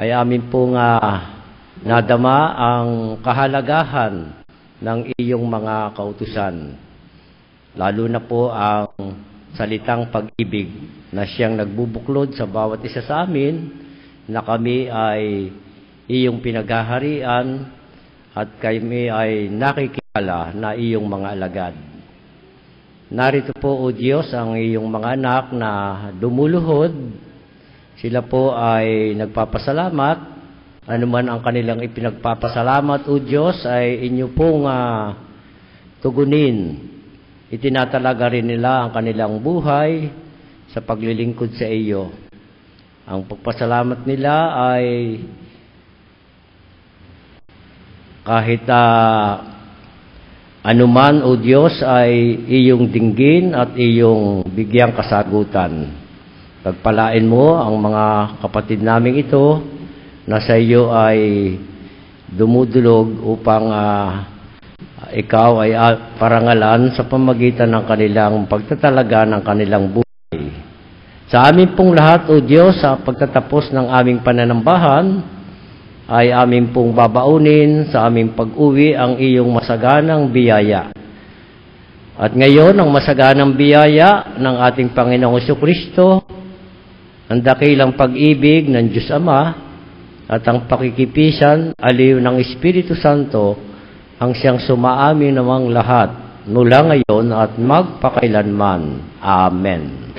ay amin pong nadama ang kahalagahan ng iyong mga kautusan. Lalo na po ang salitang pag-ibig na siyang nagbubuklod sa bawat isa sa amin na kami ay iyong pinaghaharian at kami ay nakikilala na iyong mga alagad. Narito po, O Diyos, ang iyong mga anak na dumuluhod. Sila po ay nagpapasalamat. Ano man ang kanilang ipinagpapasalamat, O Diyos, ay inyo pong tugunin. Itinatalaga rin nila ang kanilang buhay sa paglilingkod sa iyo. Ang pagpasalamat nila ay kahit anuman, O Diyos, ay iyong dinggin at iyong bigyang kasagutan. Pagpalain mo ang mga kapatid naming ito na sa iyo ay dumudulog upang ikaw ay parangalan sa pamagitan ng kanilang pagtatalaga ng kanilang buhay. Sa amin pong lahat, O Diyos, sa pagtatapos ng aming pananambahan, ay amin pong babaunin sa aming pag-uwi ang iyong masaganang biyaya. At ngayon, ang masaganang biyaya ng ating Panginoong Jesucristo, ang dakilang pag-ibig ng Diyos Ama, at ang pakikipisan, aliw ng Espiritu Santo, ang siyang sumaamin namang lahat, mula ngayon at magpakailanman. Amen.